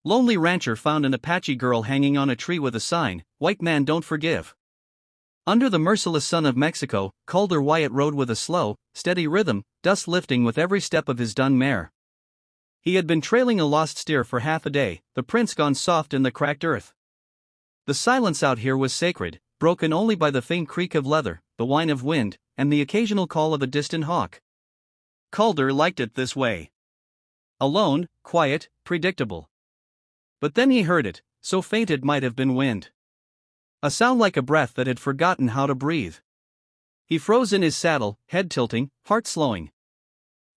Lonely rancher found an Apache girl hanging on a tree with a sign, "White man don't forgive." Under the merciless sun of Mexico, Calder Wyatt rode with a slow, steady rhythm, dust lifting with every step of his dun mare. He had been trailing a lost steer for half a day, the prints gone soft in the cracked earth. The silence out here was sacred, broken only by the faint creak of leather, the whine of wind, and the occasional call of a distant hawk. Calder liked it this way. Alone, quiet, predictable. But then he heard it, so faint it might have been wind. A sound like a breath that had forgotten how to breathe. He froze in his saddle, head tilting, heart slowing.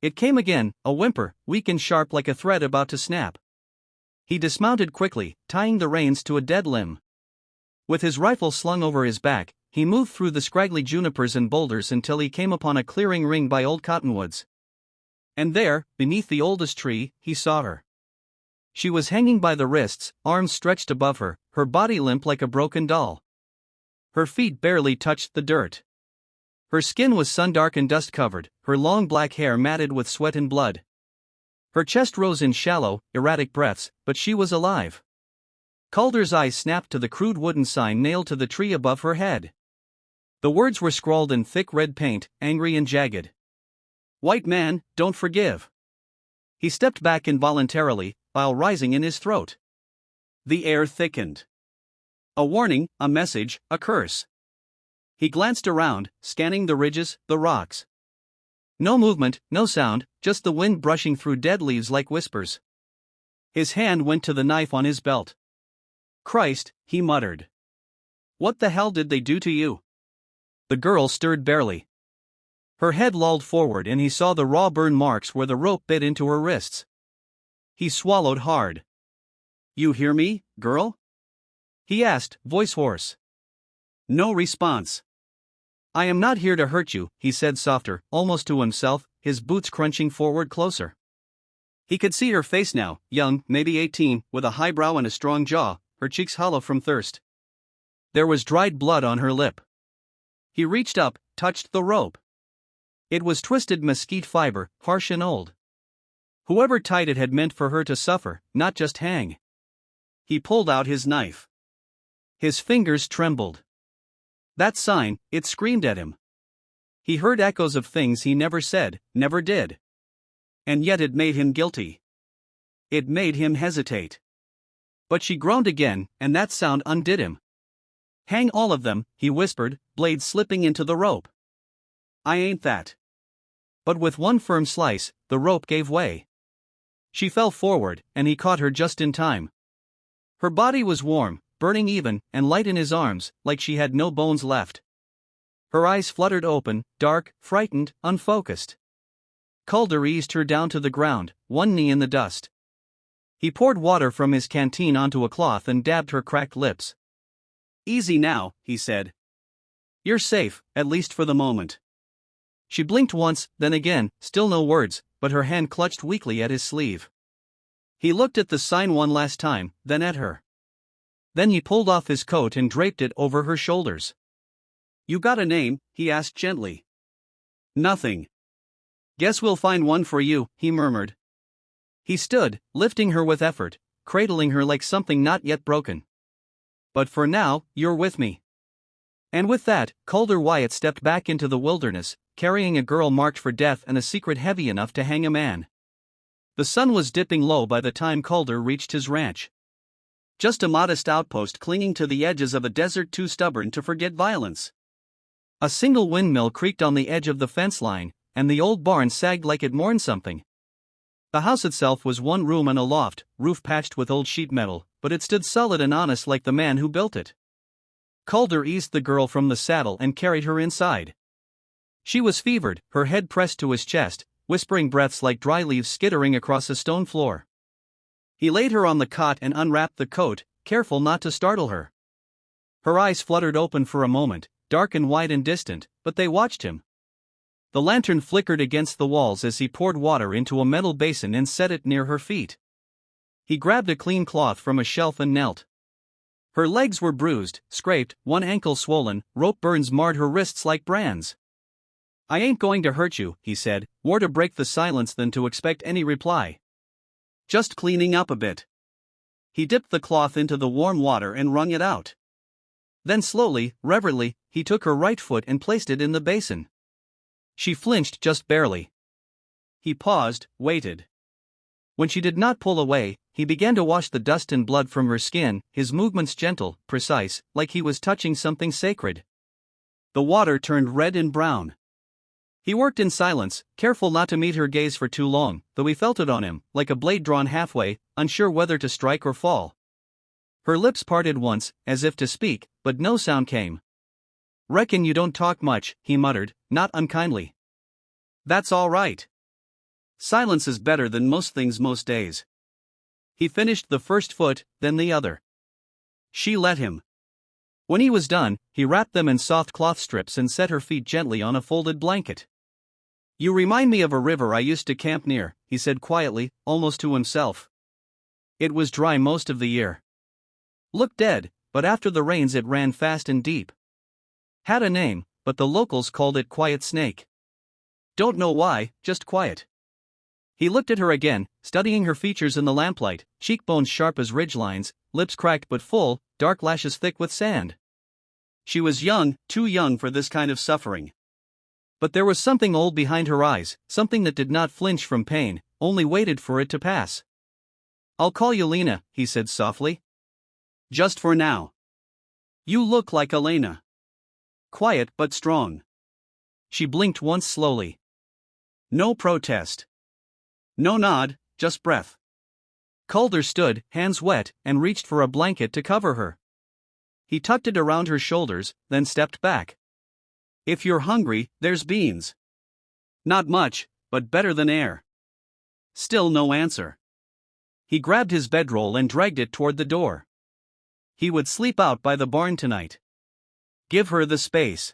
It came again, a whimper, weak and sharp like a thread about to snap. He dismounted quickly, tying the reins to a dead limb. With his rifle slung over his back, he moved through the scraggly junipers and boulders until he came upon a clearing ringed by old cottonwoods. And there, beneath the oldest tree, he saw her. She was hanging by the wrists, arms stretched above her, her body limp like a broken doll. Her feet barely touched the dirt. Her skin was sun-dark and dust-covered, her long black hair matted with sweat and blood. Her chest rose in shallow, erratic breaths, but she was alive. Calder's eyes snapped to the crude wooden sign nailed to the tree above her head. The words were scrawled in thick red paint, angry and jagged. "White man, don't forgive." He stepped back involuntarily, bile rising in his throat. The air thickened. A warning, a message, a curse. He glanced around, scanning the ridges, the rocks. No movement, no sound, just the wind brushing through dead leaves like whispers. His hand went to the knife on his belt. "Christ," he muttered. "What the hell did they do to you?" The girl stirred barely. Her head lolled forward and he saw the raw burn marks where the rope bit into her wrists. He swallowed hard. "You hear me, girl?" he asked, voice hoarse. No response. "I am not here to hurt you," he said softer, almost to himself, his boots crunching forward closer. He could see her face now, young, maybe 18, with a high brow and a strong jaw, her cheeks hollow from thirst. There was dried blood on her lip. He reached up, touched the rope. It was twisted mesquite fiber, harsh and old. Whoever tied it had meant for her to suffer, not just hang. He pulled out his knife. His fingers trembled. That sign, it screamed at him. He heard echoes of things he never said, never did. And yet it made him guilty. It made him hesitate. But she groaned again, and that sound undid him. "Hang all of them," he whispered, blade slipping into the rope. "I ain't that." But with one firm slice, the rope gave way. She fell forward, and he caught her just in time. Her body was warm, burning even, and light in his arms, like she had no bones left. Her eyes fluttered open, dark, frightened, unfocused. Calder eased her down to the ground, one knee in the dust. He poured water from his canteen onto a cloth and dabbed her cracked lips. "Easy now," he said. "You're safe, at least for the moment." She blinked once, then again, still no words, but her hand clutched weakly at his sleeve. He looked at the sign one last time, then at her. Then he pulled off his coat and draped it over her shoulders. "You got a name?" he asked gently. "Nothing." "Guess we'll find one for you," he murmured. He stood, lifting her with effort, cradling her like something not yet broken. "But for now, you're with me." And with that, Calder Wyatt stepped back into the wilderness, carrying a girl marked for death and a secret heavy enough to hang a man. The sun was dipping low by the time Calder reached his ranch. Just a modest outpost clinging to the edges of a desert too stubborn to forget violence. A single windmill creaked on the edge of the fence line, and the old barn sagged like it mourned something. The house itself was one room and a loft, roof patched with old sheet metal, but it stood solid and honest like the man who built it. Calder eased the girl from the saddle and carried her inside. She was fevered, her head pressed to his chest, whispering breaths like dry leaves skittering across a stone floor. He laid her on the cot and unwrapped the coat, careful not to startle her. Her eyes fluttered open for a moment, dark and wide and distant, but they watched him. The lantern flickered against the walls as he poured water into a metal basin and set it near her feet. He grabbed a clean cloth from a shelf and knelt. Her legs were bruised, scraped, one ankle swollen, rope burns marred her wrists like brands. "I ain't going to hurt you," he said, more to break the silence than to expect any reply. "Just cleaning up a bit." He dipped the cloth into the warm water and wrung it out. Then slowly, reverently, he took her right foot and placed it in the basin. She flinched just barely. He paused, waited. When she did not pull away, he began to wash the dust and blood from her skin, his movements gentle, precise, like he was touching something sacred. The water turned red and brown. He worked in silence, careful not to meet her gaze for too long, though he felt it on him, like a blade drawn halfway, unsure whether to strike or fall. Her lips parted once, as if to speak, but no sound came. "Reckon you don't talk much," he muttered, not unkindly. "That's all right. Silence is better than most things most days." He finished the first foot, then the other. She let him. When he was done, he wrapped them in soft cloth strips and set her feet gently on a folded blanket. "You remind me of a river I used to camp near," he said quietly, almost to himself. It was dry most of the year. Looked dead, but after the rains it ran fast and deep. Had a name, but the locals called it Quiet Snake. Don't know why, just quiet. He looked at her again, studying her features in the lamplight, cheekbones sharp as ridgelines, lips cracked but full, dark lashes thick with sand. She was young, too young for this kind of suffering. But there was something old behind her eyes, something that did not flinch from pain, only waited for it to pass. "I'll call you Lena," he said softly. "Just for now. You look like Elena. Quiet but strong." She blinked once slowly. No protest. No nod, just breath. Calder stood, hands wet, and reached for a blanket to cover her. He tucked it around her shoulders, then stepped back. "If you're hungry, there's beans. Not much, but better than air." Still no answer. He grabbed his bedroll and dragged it toward the door. He would sleep out by the barn tonight. Give her the space.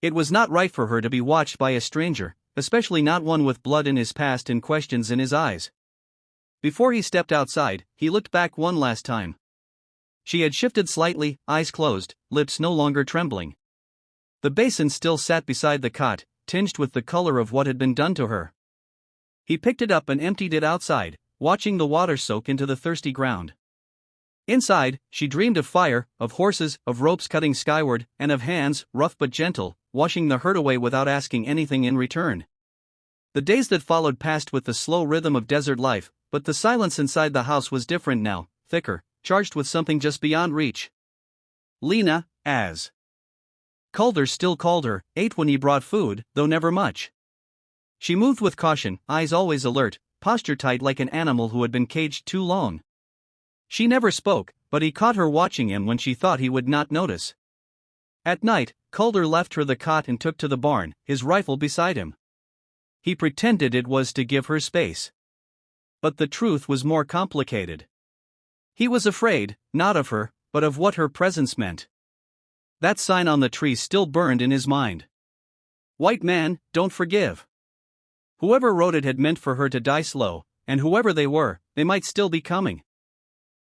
It was not right for her to be watched by a stranger, especially not one with blood in his past and questions in his eyes. Before he stepped outside, he looked back one last time. She had shifted slightly, eyes closed, lips no longer trembling. The basin still sat beside the cot, tinged with the color of what had been done to her. He picked it up and emptied it outside, watching the water soak into the thirsty ground. Inside, she dreamed of fire, of horses, of ropes cutting skyward, and of hands, rough but gentle, washing the hurt away without asking anything in return. The days that followed passed with the slow rhythm of desert life, but the silence inside the house was different now, thicker, charged with something just beyond reach. Lena, as Calder still called her, ate when he brought food, though never much. She moved with caution, eyes always alert, posture tight like an animal who had been caged too long. She never spoke, but he caught her watching him when she thought he would not notice. At night, Calder left her the cot and took to the barn, his rifle beside him. He pretended it was to give her space. But the truth was more complicated. He was afraid, not of her, but of what her presence meant. That sign on the tree still burned in his mind. "White man, don't forgive." Whoever wrote it had meant for her to die slow, and whoever they were, they might still be coming.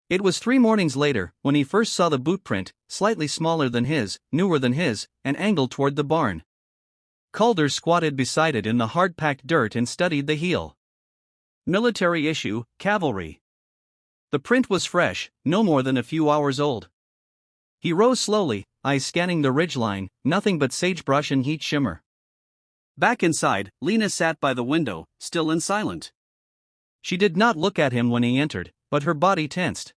It was 3 mornings later, when he first saw the boot print, slightly smaller than his, newer than his, and angled toward the barn. Calder squatted beside it in the hard-packed dirt and studied the heel. Military issue, cavalry. The print was fresh, no more than a few hours old. He rose slowly, eyes scanning the ridgeline, nothing but sagebrush and heat shimmer. Back inside, Lena sat by the window, still and silent. She did not look at him when he entered, but her body tensed.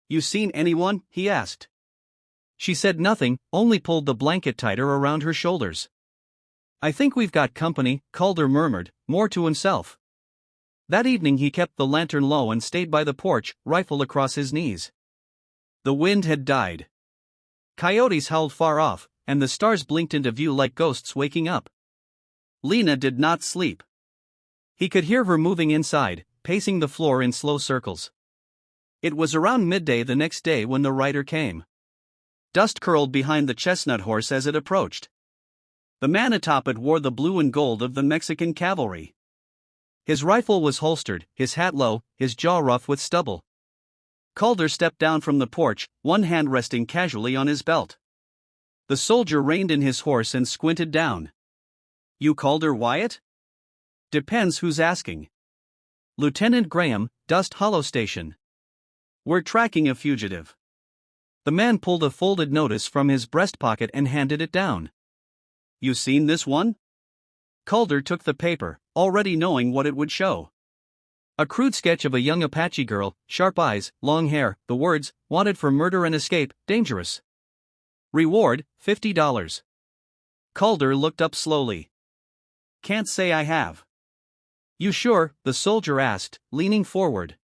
"You seen anyone?" he asked. She said nothing, only pulled the blanket tighter around her shoulders. "I think we've got company," Calder murmured, more to himself. That evening he kept the lantern low and stayed by the porch, rifle across his knees. The wind had died. Coyotes howled far off, and the stars blinked into view like ghosts waking up. Lena did not sleep. He could hear her moving inside, pacing the floor in slow circles. It was around midday the next day when the rider came. Dust curled behind the chestnut horse as it approached. The man atop it wore the blue and gold of the Mexican cavalry. His rifle was holstered, his hat low, his jaw rough with stubble. Calder stepped down from the porch, one hand resting casually on his belt. The soldier reined in his horse and squinted down. "You Calder Wyatt?" "Depends who's asking." "Lieutenant Graham, Dust Hollow Station." We're tracking a fugitive. The man pulled a folded notice from his breast pocket and handed it down. You seen this one? Calder took the paper, already knowing what it would show. A crude sketch of a young Apache girl, sharp eyes, long hair, the words, wanted for murder and escape, dangerous. Reward, $50. Calder looked up slowly. Can't say I have. You sure? The soldier asked, leaning forward.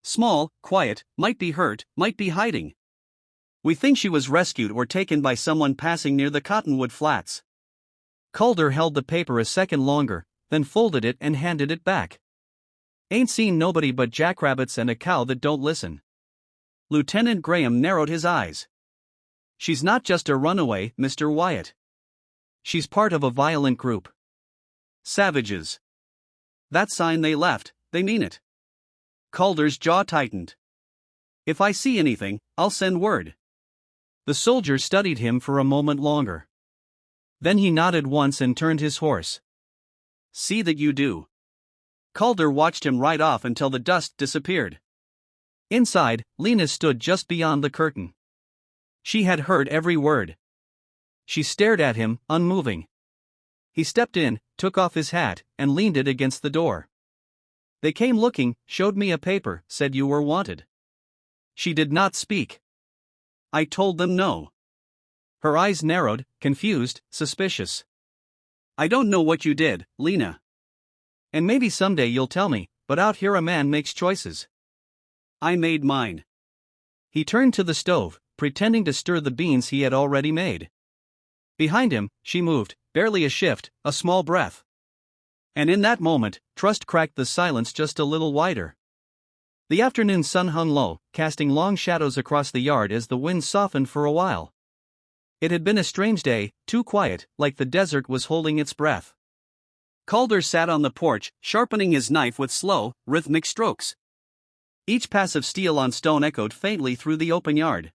Small, quiet, might be hurt, might be hiding. We think she was rescued or taken by someone passing near the Cottonwood Flats. Calder held the paper a second longer, then folded it and handed it back. Ain't seen nobody but jackrabbits and a cow that don't listen. Lieutenant Graham narrowed his eyes. She's not just a runaway, Mr. Wyatt. She's part of a violent group. Savages. That sign they left, they mean it. Calder's jaw tightened. If I see anything, I'll send word. The soldier studied him for a moment longer. Then he nodded once and turned his horse. See that you do. Calder watched him ride off until the dust disappeared. Inside, Lena stood just beyond the curtain. She had heard every word. She stared at him, unmoving. He stepped in, took off his hat, and leaned it against the door. They came looking, showed me a paper, said you were wanted. She did not speak. I told them no. Her eyes narrowed, confused, suspicious. I don't know what you did, Lena. And maybe someday you'll tell me, but out here a man makes choices. I made mine. He turned to the stove, pretending to stir the beans he had already made. Behind him, she moved, barely a shift, a small breath. And in that moment, trust cracked the silence just a little wider. The afternoon sun hung low, casting long shadows across the yard as the wind softened for a while. It had been a strange day, too quiet, like the desert was holding its breath. Calder sat on the porch, sharpening his knife with slow, rhythmic strokes. Each pass of steel on stone echoed faintly through the open yard.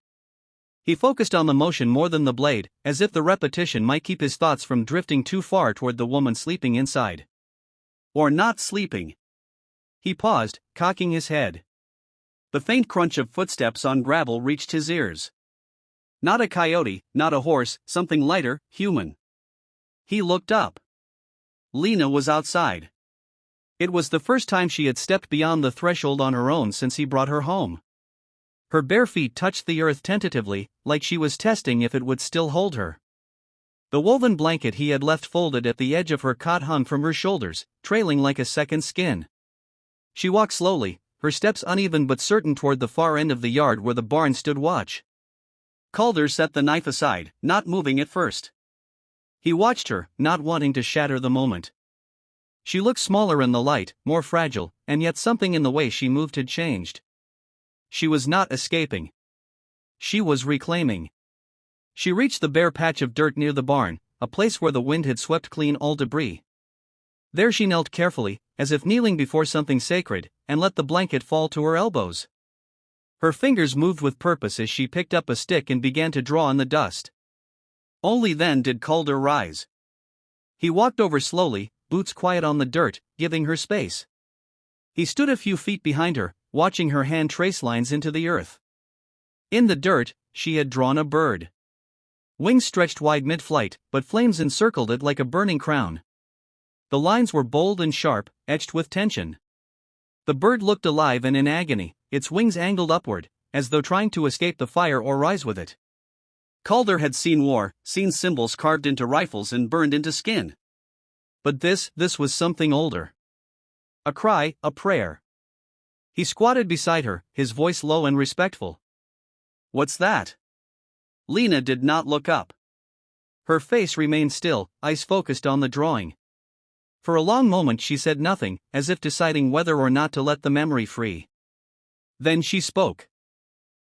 He focused on the motion more than the blade, as if the repetition might keep his thoughts from drifting too far toward the woman sleeping inside. Or not sleeping. He paused, cocking his head. The faint crunch of footsteps on gravel reached his ears. Not a coyote, not a horse, something lighter, human. He looked up. Lena was outside. It was the first time she had stepped beyond the threshold on her own since he brought her home. Her bare feet touched the earth tentatively, like she was testing if it would still hold her. The woven blanket he had left folded at the edge of her cot hung from her shoulders, trailing like a second skin. She walked slowly, her steps uneven but certain toward the far end of the yard where the barn stood watch. Calder set the knife aside, not moving at first. He watched her, not wanting to shatter the moment. She looked smaller in the light, more fragile, and yet something in the way she moved had changed. She was not escaping. She was reclaiming. She reached the bare patch of dirt near the barn, a place where the wind had swept clean all debris. There she knelt carefully, as if kneeling before something sacred, and let the blanket fall to her elbows. Her fingers moved with purpose as she picked up a stick and began to draw in the dust. Only then did Calder rise. He walked over slowly, boots quiet on the dirt, giving her space. He stood a few feet behind her, watching her hand trace lines into the earth. In the dirt, she had drawn a bird. Wings stretched wide mid-flight, but flames encircled it like a burning crown. The lines were bold and sharp, etched with tension. The bird looked alive and in agony, its wings angled upward, as though trying to escape the fire or rise with it. Calder had seen war, seen symbols carved into rifles and burned into skin. But this was something older. A cry, a prayer. He squatted beside her, his voice low and respectful. What's that? Lena did not look up. Her face remained still, eyes focused on the drawing. For a long moment she said nothing, as if deciding whether or not to let the memory free. Then she spoke.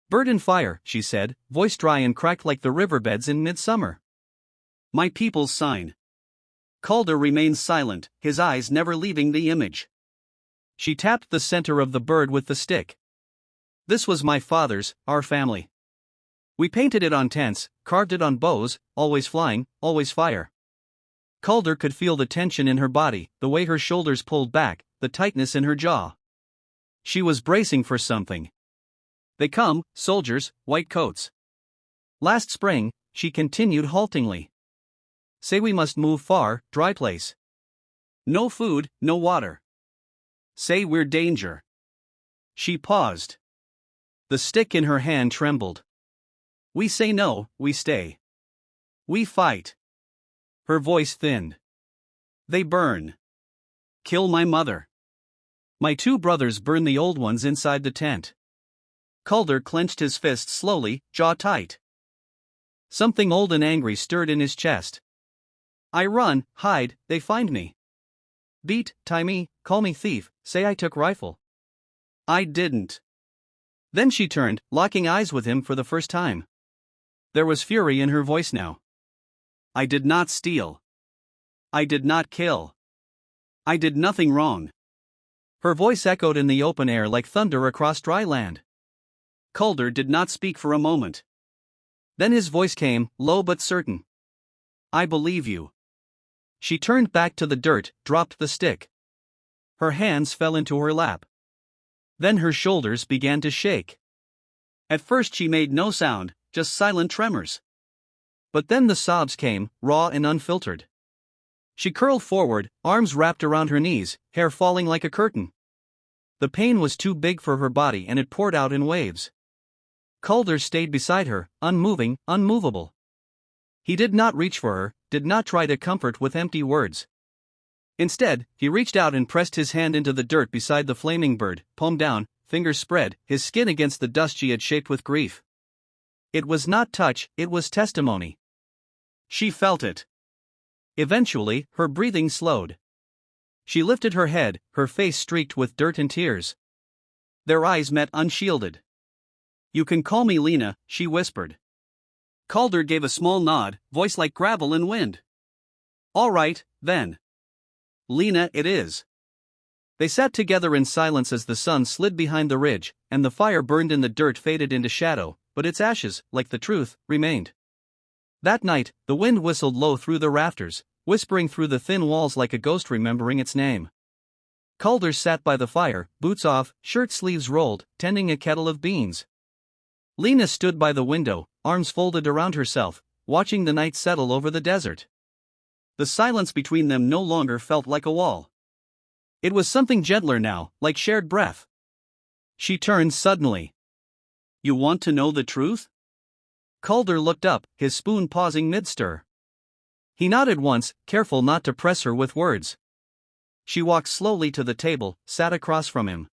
Bird and fire, she said, voice dry and cracked like the riverbeds in midsummer. My people's sign. Calder remained silent, his eyes never leaving the image. She tapped the center of the bird with the stick. This was my father's, our family. We painted it on tents, carved it on bows, always flying, always fire. Calder could feel the tension in her body, the way her shoulders pulled back, the tightness in her jaw. She was bracing for something. They come, soldiers, white coats. Last spring, she continued haltingly. Say we must move far, dry place. No food, no water. Say we're danger. She paused. The stick in her hand trembled. We say no, we stay. We fight. Her voice thinned. They burn. Kill my mother. My 2 brothers burn the old ones inside the tent. Calder clenched his fist slowly, jaw tight. Something old and angry stirred in his chest. I run, hide, they find me. Beat, tie me, call me thief, say I took rifle. I didn't. Then she turned, locking eyes with him for the first time. There was fury in her voice now. I did not steal. I did not kill. I did nothing wrong. Her voice echoed in the open air like thunder across dry land. Calder did not speak for a moment. Then his voice came, low but certain. I believe you. She turned back to the dirt, dropped the stick. Her hands fell into her lap. Then her shoulders began to shake. At first she made no sound, just silent tremors. But then the sobs came, raw and unfiltered. She curled forward, arms wrapped around her knees, hair falling like a curtain. The pain was too big for her body and it poured out in waves. Calder stayed beside her, unmoving, unmovable. He did not reach for her, did not try to comfort with empty words. Instead, he reached out and pressed his hand into the dirt beside the flaming bird, palm down, fingers spread, his skin against the dust she had shaped with grief. It was not touch, it was testimony. She felt it. Eventually, her breathing slowed. She lifted her head, her face streaked with dirt and tears. Their eyes met unshielded. You can call me Lena, she whispered. Calder gave a small nod, voice like gravel in wind. All right, then. Lena it is. They sat together in silence as the sun slid behind the ridge, and the fire burned in the dirt faded into shadow, but its ashes, like the truth, remained. That night, the wind whistled low through the rafters, whispering through the thin walls like a ghost remembering its name. Calder sat by the fire, boots off, shirt sleeves rolled, tending a kettle of beans. Lena stood by the window, arms folded around herself, watching the night settle over the desert. The silence between them no longer felt like a wall. It was something gentler now, like shared breath. She turned suddenly. You want to know the truth? Calder looked up, his spoon pausing mid-stir. He nodded once, careful not to press her with words. She walked slowly to the table, sat across from him.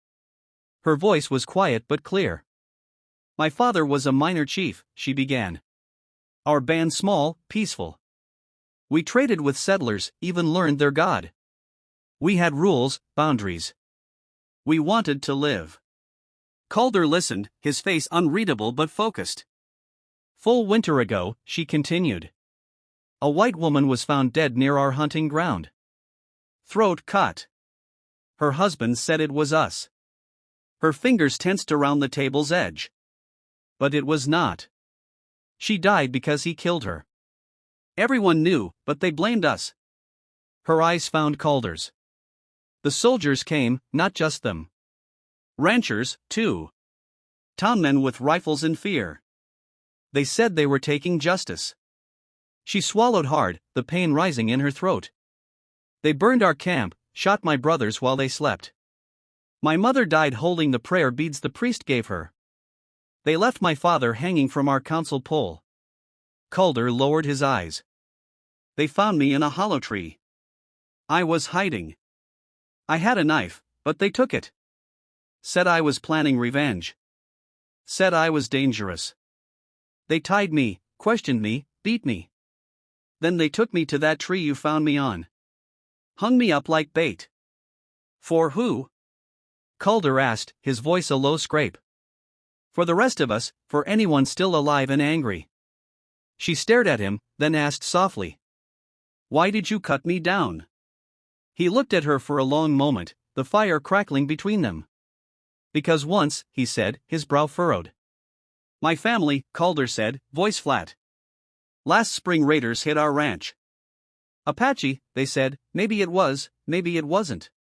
Her voice was quiet but clear. My father was a minor chief, she began. Our band small, peaceful. We traded with settlers, even learned their god. We had rules, boundaries. We wanted to live. Calder listened, his face unreadable but focused. Full winter ago, she continued. A white woman was found dead near our hunting ground. Throat cut. Her husband said it was us. Her fingers tensed around the table's edge. But it was not. She died because he killed her. Everyone knew, but they blamed us. Her eyes found Calder's. The soldiers came, not just them. Ranchers, too. Townmen with rifles in fear. They said they were taking justice. She swallowed hard, the pain rising in her throat. They burned our camp, shot my brothers while they slept. My mother died holding the prayer beads the priest gave her. They left my father hanging from our council pole. Calder lowered his eyes. They found me in a hollow tree. I was hiding. I had a knife, but they took it. Said I was planning revenge. Said I was dangerous. They tied me, questioned me, beat me. Then they took me to that tree you found me on. Hung me up like bait. For who? Calder asked, his voice a low scrape. For the rest of us, for anyone still alive and angry. She stared at him, then asked softly. Why did you cut me down? He looked at her for a long moment, the fire crackling between them. Because once, he said, his brow furrowed. My family, Calder said, voice flat. Last spring raiders hit our ranch. Apache, they said, maybe it was, maybe it wasn't.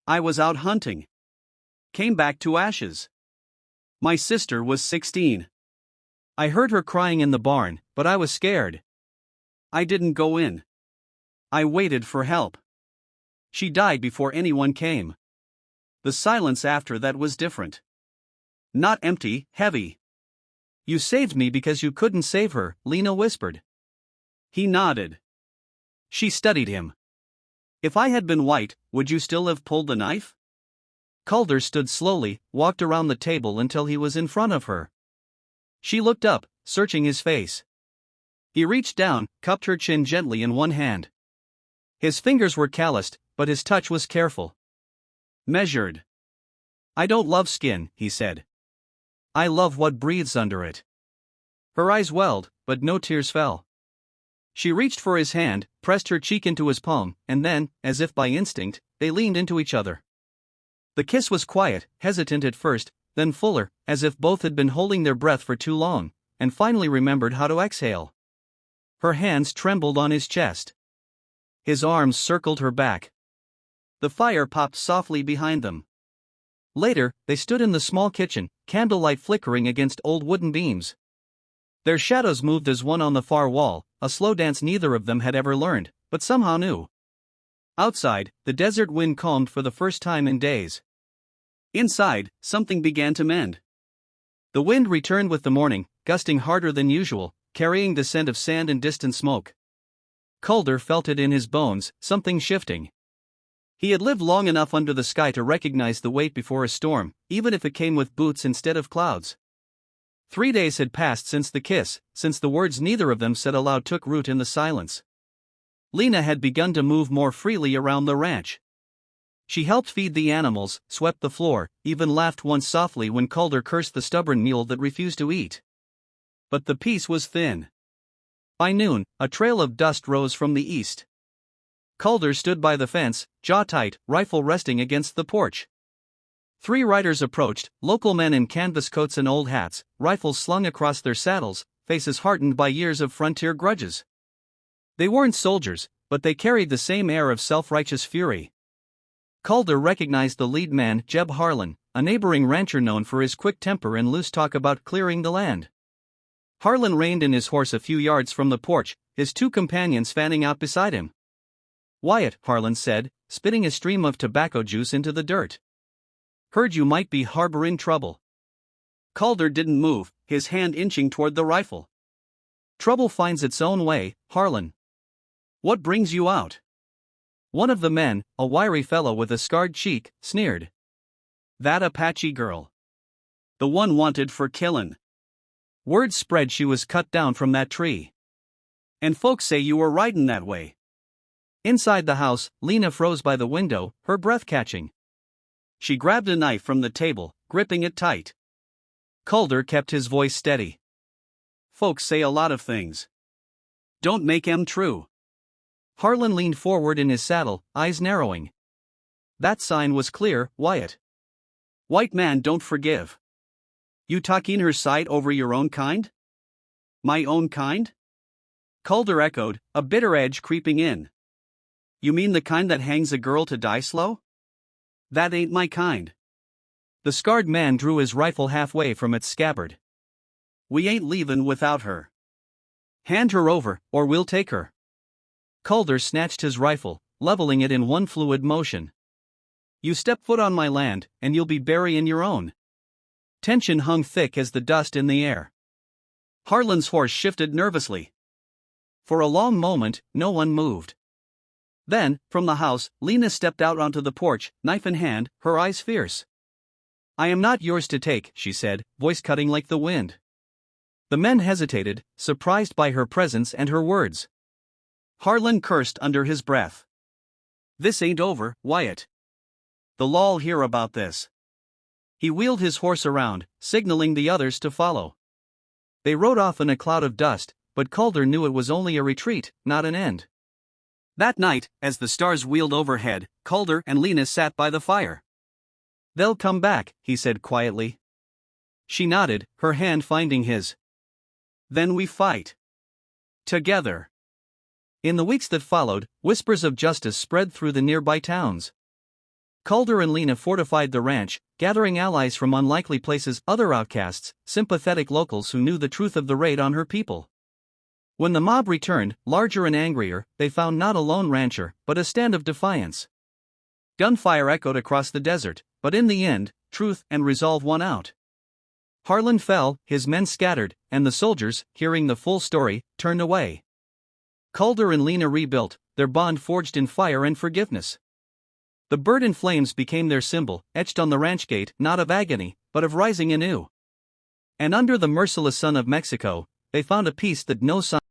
I was out hunting. Came back to ashes. My sister was 16. I heard her crying in the barn, but I was scared. I didn't go in. I waited for help. She died before anyone came. The silence after that was different. Not empty, heavy. You saved me because you couldn't save her, Lena whispered. He nodded. She studied him. If I had been white, would you still have pulled the knife? Calder stood slowly, walked around the table until he was in front of her. She looked up, searching his face. He reached down, cupped her chin gently in one hand. His fingers were calloused, but his touch was careful. Measured. I don't love skin, he said. I love what breathes under it. Her eyes welled, but no tears fell. She reached for his hand, pressed her cheek into his palm, and then, as if by instinct, they leaned into each other. The kiss was quiet, hesitant at first, then fuller, as if both had been holding their breath for too long, and finally remembered how to exhale. Her hands trembled on his chest. His arms circled her back. The fire popped softly behind them. Later, they stood in the small kitchen, candlelight flickering against old wooden beams. Their shadows moved as one on the far wall, a slow dance neither of them had ever learned, but somehow knew. Outside, the desert wind calmed for the first time in days. Inside, something began to mend. The wind returned with the morning, gusting harder than usual, carrying the scent of sand and distant smoke. Calder felt it in his bones, something shifting. He had lived long enough under the sky to recognize the wait before a storm, even if it came with boots instead of clouds. 3 days had passed since the kiss, since the words neither of them said aloud took root in the silence. Lena had begun to move more freely around the ranch. She helped feed the animals, swept the floor, even laughed once softly when Calder cursed the stubborn mule that refused to eat. But the peace was thin. By noon, a trail of dust rose from the east. Calder stood by the fence, jaw tight, rifle resting against the porch. 3 riders approached, local men in canvas coats and old hats, rifles slung across their saddles, faces hardened by years of frontier grudges. They weren't soldiers, but they carried the same air of self-righteous fury. Calder recognized the lead man, Jeb Harlan, a neighboring rancher known for his quick temper and loose talk about clearing the land. Harlan reined in his horse a few yards from the porch, his 2 companions fanning out beside him. "Wyatt," Harlan said, spitting a stream of tobacco juice into the dirt. "Heard you might be harboring trouble." Calder didn't move, his hand inching toward the rifle. "Trouble finds its own way, Harlan. What brings you out?" One of the men, a wiry fellow with a scarred cheek, sneered. "That Apache girl. The one wanted for killin'. Word spread she was cut down from that tree. And folks say you were riding that way." Inside the house, Lena froze by the window, her breath catching. She grabbed a knife from the table, gripping it tight. Calder kept his voice steady. "Folks say a lot of things. Don't make 'em true." Harlan leaned forward in his saddle, eyes narrowing. "That sign was clear, Wyatt. White man don't forgive. You talking her side over your own kind?" "My own kind?" Calder echoed, a bitter edge creeping in. "You mean the kind that hangs a girl to die slow? That ain't my kind." The scarred man drew his rifle halfway from its scabbard. "We ain't leavin' without her. Hand her over, or we'll take her." Calder snatched his rifle, leveling it in one fluid motion. "You step foot on my land, and you'll be burying your own." Tension hung thick as the dust in the air. Harlan's horse shifted nervously. For a long moment, no one moved. Then, from the house, Lena stepped out onto the porch, knife in hand, her eyes fierce. "I am not yours to take," she said, voice cutting like the wind. The men hesitated, surprised by her presence and her words. Harlan cursed under his breath. "This ain't over, Wyatt. The law'll hear about this." He wheeled his horse around, signaling the others to follow. They rode off in a cloud of dust, but Calder knew it was only a retreat, not an end. That night, as the stars wheeled overhead, Calder and Lena sat by the fire. "They'll come back," he said quietly. She nodded, her hand finding his. "Then we fight. Together." In the weeks that followed, whispers of justice spread through the nearby towns. Calder and Lena fortified the ranch, gathering allies from unlikely places, other outcasts, sympathetic locals who knew the truth of the raid on her people. When the mob returned, larger and angrier, they found not a lone rancher, but a stand of defiance. Gunfire echoed across the desert, but in the end, truth and resolve won out. Harlan fell, his men scattered, and the soldiers, hearing the full story, turned away. Calder and Lena rebuilt, their bond forged in fire and forgiveness. The bird in flames became their symbol, etched on the ranch gate, not of agony, but of rising anew. And under the merciless sun of Mexico, they found a peace that no sun